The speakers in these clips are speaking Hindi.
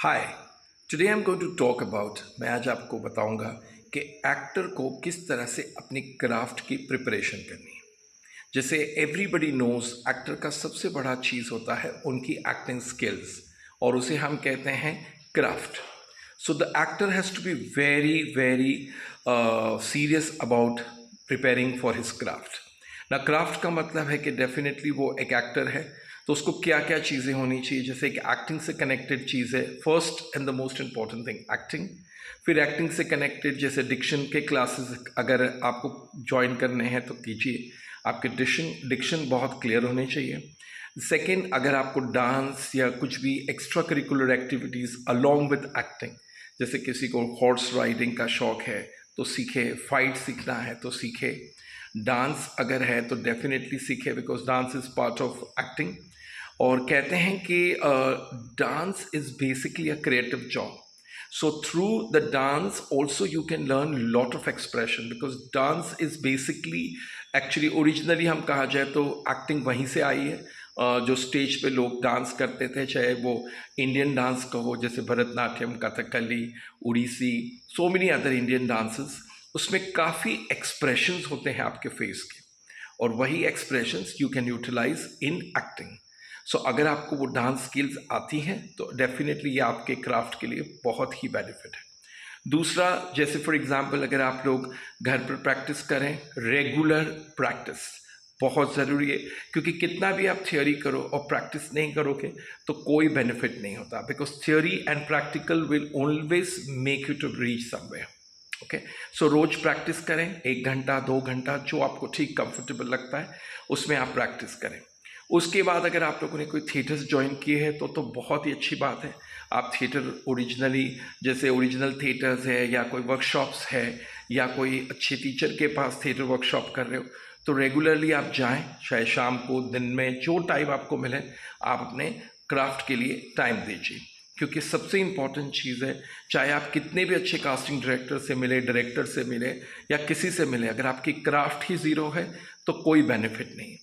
Hi today I am going to talk about मैं आज आपको बताऊंगा कि एक्टर को किस तरह से अपनी क्राफ्ट की प्रिपरेशन करनी है। जैसे एवरीबडी नोज एक्टर का सबसे बड़ा चीज़ होता है उनकी एक्टिंग स्किल्स और उसे हम कहते हैं craft. So the actor has to be very very serious about preparing for his craft ना। क्राफ्ट का मतलब है कि डेफिनेटली वो एक एक्टर है तो उसको क्या क्या चीज़ें होनी चाहिए। जैसे कि एक्टिंग से कनेक्टेड चीज़ है, first and the most important thing acting. फिर एक्टिंग से कनेक्टेड जैसे डिक्शन के क्लासेस अगर आपको ज्वाइन करने हैं तो कीजिए, आपके डिक्शन बहुत क्लियर होने चाहिए। सेकेंड, अगर आपको डांस या कुछ भी extra curricular activities along with acting, जैसे किसी को हॉर्स राइडिंग का शौक है तो सीखे, फाइट सीखना है तो सीखे, डांस अगर है तो डेफिनेटली सीखे because dance is part of acting. और कहते हैं कि dance is basically a creative job. So through the dance also you can learn lot of expression because dance is basically actually originally हम कहा जाए तो एक्टिंग वहीं से आई है। जो स्टेज पे लोग डांस करते थे, चाहे वो इंडियन डांस का हो जैसे Bharatanatyam, Kathakali, Odissi, so many other Indian dances, उसमें काफ़ी एक्सप्रेशंस होते हैं आपके फेस के और वही expressions you can utilize in acting. So अगर आपको वो डांस स्किल्स आती हैं तो डेफिनेटली ये आपके क्राफ्ट के लिए बहुत ही बेनिफिट है। दूसरा, जैसे फॉर एग्जांपल अगर आप लोग घर पर प्रैक्टिस करें, रेगुलर प्रैक्टिस बहुत ज़रूरी है क्योंकि कितना भी आप थियोरी करो और प्रैक्टिस नहीं करोगे तो कोई बेनिफिट नहीं होता because theory and practical will always make you to reach somewhere. Okay, so रोज़ प्रैक्टिस करें, 1 घंटा 2 घंटा जो आपको ठीक कंफर्टेबल लगता है उसमें आप प्रैक्टिस करें। उसके बाद अगर आप लोगों ने कोई थिएटर्स ज्वाइन किए हैं तो बहुत ही अच्छी बात है। आप थिएटर ओरिजिनली जैसे ओरिजिनल थिएटर्स है या कोई वर्कशॉप्स है या कोई अच्छे टीचर के पास थिएटर वर्कशॉप कर रहे हो तो रेगुलरली आप जाएं, चाहे शाम को, दिन में, जो टाइम आपको मिले आप अपने क्राफ्ट के लिए टाइम दीजिए क्योंकि सबसे इम्पॉर्टेंट चीज़ है, चाहे आप कितने भी अच्छे कास्टिंग डायरेक्टर से मिले, डायरेक्टर से मिले या किसी से मिले, अगर आपकी क्राफ्ट ही ज़ीरो है तो कोई बेनिफिट नहीं।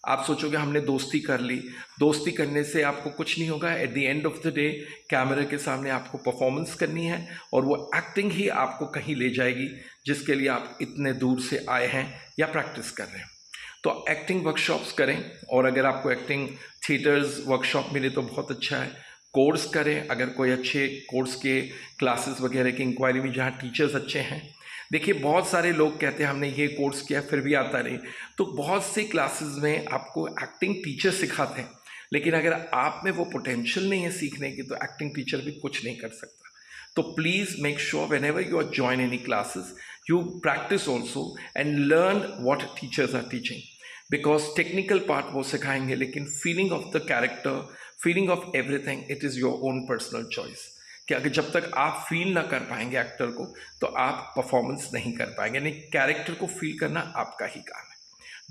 आप सोचोगे हमने दोस्ती कर ली, दोस्ती करने से आपको कुछ नहीं होगा। At the end of the day कैमरे के सामने आपको परफॉर्मेंस करनी है और वो एक्टिंग ही आपको कहीं ले जाएगी जिसके लिए आप इतने दूर से आए हैं या प्रैक्टिस कर रहे हैं। तो एक्टिंग वर्कशॉप्स करें और अगर आपको एक्टिंग थिएटर्स वर्कशॉप मिले तो बहुत अच्छा है। कोर्स करें, अगर कोई अच्छे कोर्स के क्लासेस वगैरह की इंक्वायरी में जहाँ टीचर्स अच्छे हैं। देखिए बहुत सारे लोग कहते हैं हमने ये कोर्स किया फिर भी आता नहीं, तो बहुत सी क्लासेस में आपको एक्टिंग टीचर सिखाते हैं लेकिन अगर आप में वो पोटेंशियल नहीं है सीखने की तो एक्टिंग टीचर भी कुछ नहीं कर सकता। तो please make sure whenever you are join any classes you practice also and learn what teachers are teaching because technical part वो सिखाएंगे लेकिन feeling of the character, feeling of everything, it is your own personal choice. कि अगर जब तक आप फील ना कर पाएंगे एक्टर को तो आप परफॉर्मेंस नहीं कर पाएंगे। नहीं, कैरेक्टर को फील करना आपका ही काम है।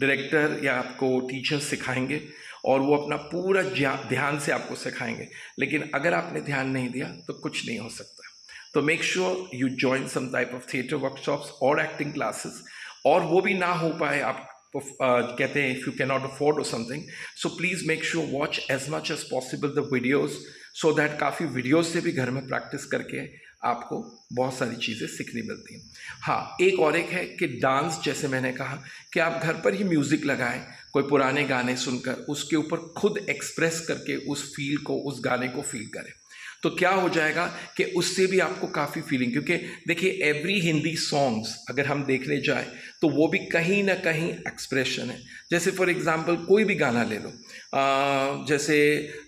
डायरेक्टर या आपको टीचर सिखाएंगे और वो अपना पूरा ध्यान से आपको सिखाएंगे लेकिन अगर आपने ध्यान नहीं दिया तो कुछ नहीं हो सकता। तो make sure you join some type of theatre workshops और एक्टिंग क्लासेस, और वो भी ना हो पाए आप कहते हैं if you can not afford or something, so please make sure watch as much as possible the videos so that काफ़ी वीडियोज़ से भी घर में प्रैक्टिस करके आपको बहुत सारी चीज़ें सीखनी मिलती हैं। हाँ, एक है कि डांस, जैसे मैंने कहा कि आप घर पर ही म्यूज़िक लगाएं, कोई पुराने गाने सुनकर उसके ऊपर खुद एक्सप्रेस करके उस फील को, उस गाने को फील करें तो क्या हो जाएगा कि उससे भी आपको काफ़ी फीलिंग, क्योंकि देखिए एवरी हिंदी सॉन्ग्स अगर हम देखने जाएं तो वो भी कहीं ना कहीं एक्सप्रेशन है। जैसे फॉर एग्जांपल कोई भी गाना ले लो, जैसे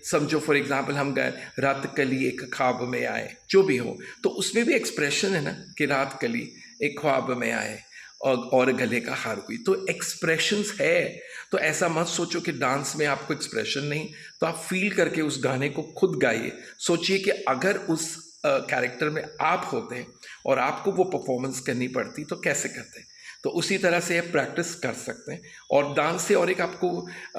समझो फॉर एग्जांपल हम गए रात कली एक ख्वाब में आए, जो भी हो, तो उसमें भी एक्सप्रेशन है ना कि रात कली एक ख्वाब में आए और गले का हार हुई, तो एक्सप्रेशंस है। तो ऐसा मत सोचो कि डांस में आपको एक्सप्रेशन नहीं, तो आप फील करके उस गाने को खुद गाइए। सोचिए कि अगर उस कैरेक्टर में आप होते और आपको वो परफॉर्मेंस करनी पड़ती तो कैसे करते। तो उसी तरह से आप प्रैक्टिस कर सकते हैं और डांस से और एक आपको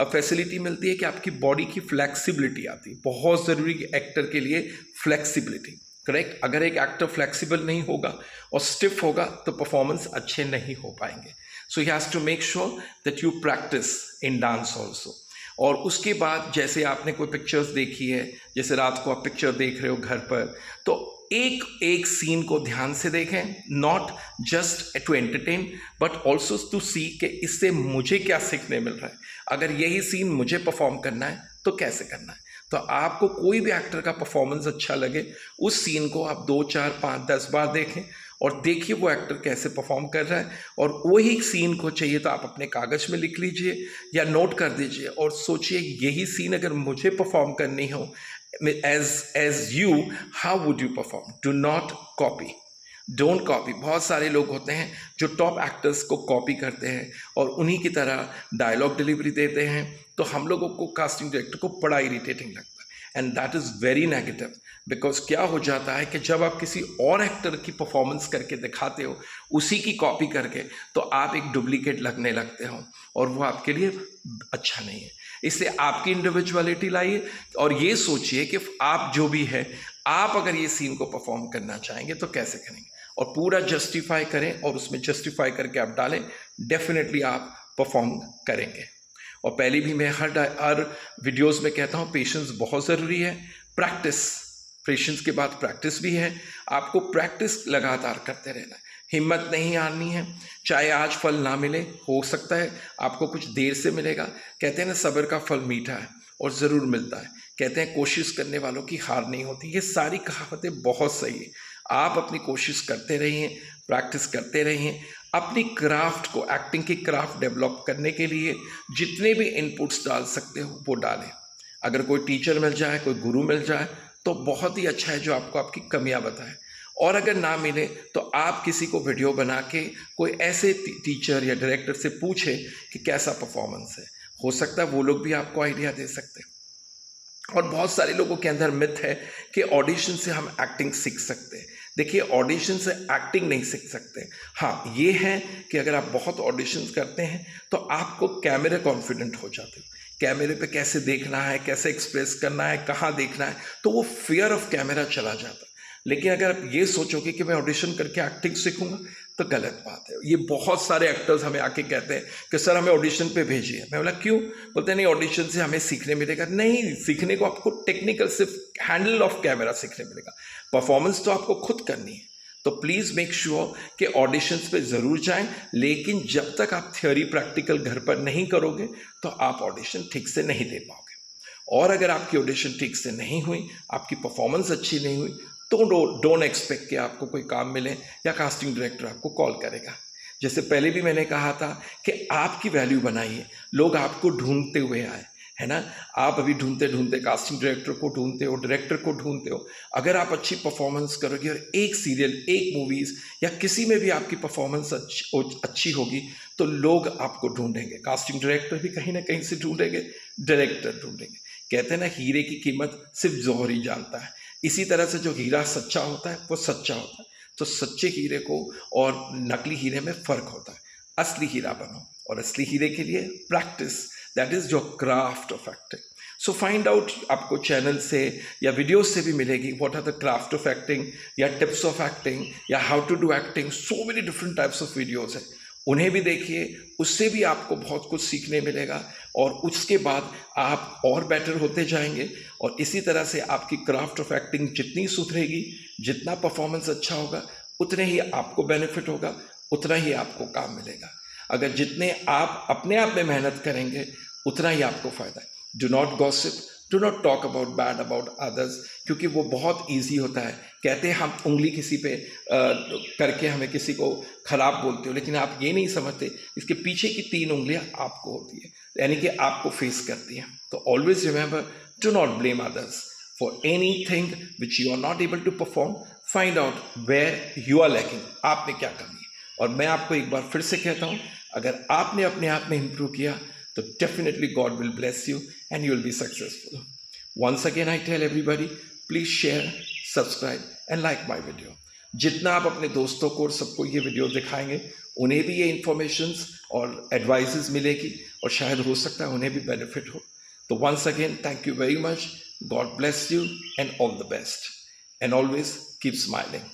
फैसिलिटी मिलती है कि आपकी बॉडी की फ्लेक्सिबिलिटी आती है। बहुत ज़रूरी एक्टर के लिए फ्लेक्सिबिलिटी, करेक्ट। अगर एक एक्टर फ्लेक्सिबल नहीं होगा और स्टिफ होगा तो परफॉर्मेंस अच्छे नहीं हो पाएंगे। So he has to make sure that you practice in dance also. और उसके बाद जैसे आपने कोई पिक्चर्स देखी है, जैसे रात को आप पिक्चर देख रहे हो घर पर, तो एक एक सीन को ध्यान से देखें, not just to entertain but also to see कि इससे मुझे क्या सीखने मिल रहा है। अगर यही सीन मुझे परफॉर्म करना है तो कैसे करना है। तो आपको कोई भी एक्टर का परफॉर्मेंस अच्छा लगे, उस सीन को आप 2, 4, 5, 10 बार देखें और देखिए वो एक्टर कैसे परफॉर्म कर रहा है। और वही सीन को चाहिए तो आप अपने कागज़ में लिख लीजिए या नोट कर दीजिए और सोचिए यही सीन अगर मुझे परफॉर्म करनी हो as you, how would you perform. Do not copy, don't copy. बहुत सारे लोग होते हैं जो टॉप एक्टर्स को कॉपी करते हैं और उन्हीं की तरह डायलॉग डिलीवरी देते हैं, तो हम लोगों को कास्टिंग डायरेक्टर को बड़ा इरिटेटिंग लगता है and that is very negative. Because क्या हो जाता है कि जब आप किसी और एक्टर की परफॉर्मेंस करके दिखाते हो उसी की कॉपी करके, तो आप एक डुप्लीकेट लगने लगते हो और वो आपके लिए अच्छा नहीं है। इसलिए आपकी इंडिविजुअलिटी लाइए और ये सोचिए कि आप जो भी है, आप अगर ये सीन को परफॉर्म करना चाहेंगे तो कैसे करेंगे, और पूरा जस्टिफाई करें और उसमें जस्टिफाई करके आप डालें, डेफिनेटली आप परफॉर्म करेंगे। और पहले भी मैं हर वीडियोस में कहता हूँ पेशेंस बहुत ज़रूरी है, प्रैक्टिस, पेशेंस के बाद प्रैक्टिस भी है। आपको प्रैक्टिस लगातार करते रहना है, हिम्मत नहीं हारनी है। चाहे आज फल ना मिले, हो सकता है आपको कुछ देर से मिलेगा। कहते हैं ना सब्र का फल मीठा है और ज़रूर मिलता है। कहते हैं कोशिश करने वालों की हार नहीं होती। ये सारी कहावतें बहुत सही है। आप अपनी कोशिश करते रहिए, प्रैक्टिस करते रहिए। अपनी क्राफ्ट को, एक्टिंग की क्राफ्ट डेवलप करने के लिए जितने भी इनपुट्स डाल सकते हो वो डालें। अगर कोई टीचर मिल जाए, कोई गुरु मिल जाए तो बहुत ही अच्छा है जो आपको आपकी कमियां बताए। और अगर ना मिले तो आप किसी को वीडियो बना के कोई ऐसे टीचर या डायरेक्टर से पूछे कि कैसा परफॉर्मेंस है। हो सकता है वो लोग भी आपको आइडिया दे सकते हैं। और बहुत सारे लोगों के अंदर मिथ है कि ऑडिशन से हम एक्टिंग सीख सकते हैं। देखिए, ऑडिशन से एक्टिंग नहीं सीख सकते। हाँ, ये है कि अगर आप बहुत ऑडिशन करते हैं तो आपको कैमरे कॉन्फिडेंट हो जाते हो, कैमरे पे कैसे देखना है, कैसे एक्सप्रेस करना है, कहाँ देखना है, तो वो फियर ऑफ कैमरा चला जाता है। लेकिन अगर आप ये सोचोगे कि मैं ऑडिशन करके एक्टिंग सीखूंगा तो गलत बात है। ये बहुत सारे एक्टर्स हमें आके कहते हैं कि सर हमें ऑडिशन पे भेजिए। मैं बोला क्यों? बोलते हैं नहीं, ऑडिशन से हमें सीखने मिलेगा। नहीं, सीखने को आपको टेक्निकल सिर्फ हैंडल ऑफ कैमरा सीखने मिलेगा, परफॉर्मेंस तो आपको खुद करनी है। तो प्लीज़ मेक श्योर कि ऑडिशंस पे ज़रूर जाएं, लेकिन जब तक आप थियोरी प्रैक्टिकल घर पर नहीं करोगे तो आप ऑडिशन ठीक से नहीं दे पाओगे। और अगर आपकी ऑडिशन ठीक से नहीं हुई, आपकी परफॉर्मेंस अच्छी नहीं हुई, तो डोंट एक्सपेक्ट कि आपको कोई काम मिले या कास्टिंग डायरेक्टर आपको कॉल करेगा। जैसे पहले भी मैंने कहा था कि आपकी वैल्यू बनाइए, लोग आपको ढूंढते हुए आए, है ना। आप अभी ढूंढते ढूंढते कास्टिंग डायरेक्टर को ढूंढते हो, डायरेक्टर को ढूंढते हो। अगर आप अच्छी परफॉर्मेंस करोगे और एक सीरियल, एक मूवीज़ या किसी में भी आपकी परफॉर्मेंस अच्छी होगी तो लोग आपको ढूंढेंगे। कास्टिंग डायरेक्टर भी कहीं ना कहीं से ढूंढेंगे, डायरेक्टर ढूंढेंगे। कहते हैं ना, हीरे की कीमत सिर्फ जौहर ही जानता है। इसी तरह से जो हीरा सच्चा होता है वो सच्चा होता है। तो सच्चे हीरे को और नकली हीरे में फ़र्क होता है। असली हीरा बनो, और असली हीरे के लिए practice, that is your craft of acting. So find out, आपको चैनल से या वीडियोस से भी मिलेगी what are the craft of acting या टिप्स ऑफ एक्टिंग या how to do acting. So many different types of videos हैं, उन्हें भी देखिए, उससे भी आपको बहुत कुछ सीखने मिलेगा और उसके बाद आप और बेटर होते जाएंगे। और इसी तरह से आपकी क्राफ्ट ऑफ एक्टिंग जितनी सुधरेगी, जितना परफॉर्मेंस अच्छा होगा, उतने ही आपको बेनिफिट होगा, उतना ही आपको काम मिलेगा। अगर जितने आप अपने आप में मेहनत करेंगे उतना ही आपको फ़ायदा है। Do not gossip, do not talk about bad about others, क्योंकि वो बहुत ईजी होता है। कहते हैं हम उंगली किसी पे करके हमें किसी को ख़राब बोलते हो, लेकिन आप ये नहीं समझते इसके पीछे की 3 उंगलियां आपको होती है, यानी कि आपको फेस करती हैं। तो always remember, do not blame others for anything which you are not able to perform. Find out where you are lacking, आप में क्या कमी है। और मैं आपको एक बार फिर से कहता हूँ, अगर आपने अपने आप में इम्प्रूव किया तो definitely God will bless you and you will be successful. Once again I tell everybody, please share, subscribe and like my video. जितना आप अपने दोस्तों को और सबको ये वीडियो दिखाएंगे, उन्हें भी ये इन्फॉर्मेशंस और एडवाइसेस मिलेगी और शायद हो सकता है उन्हें भी बेनिफिट हो। तो once again thank you very much. God bless you and all the best. And always keep smiling.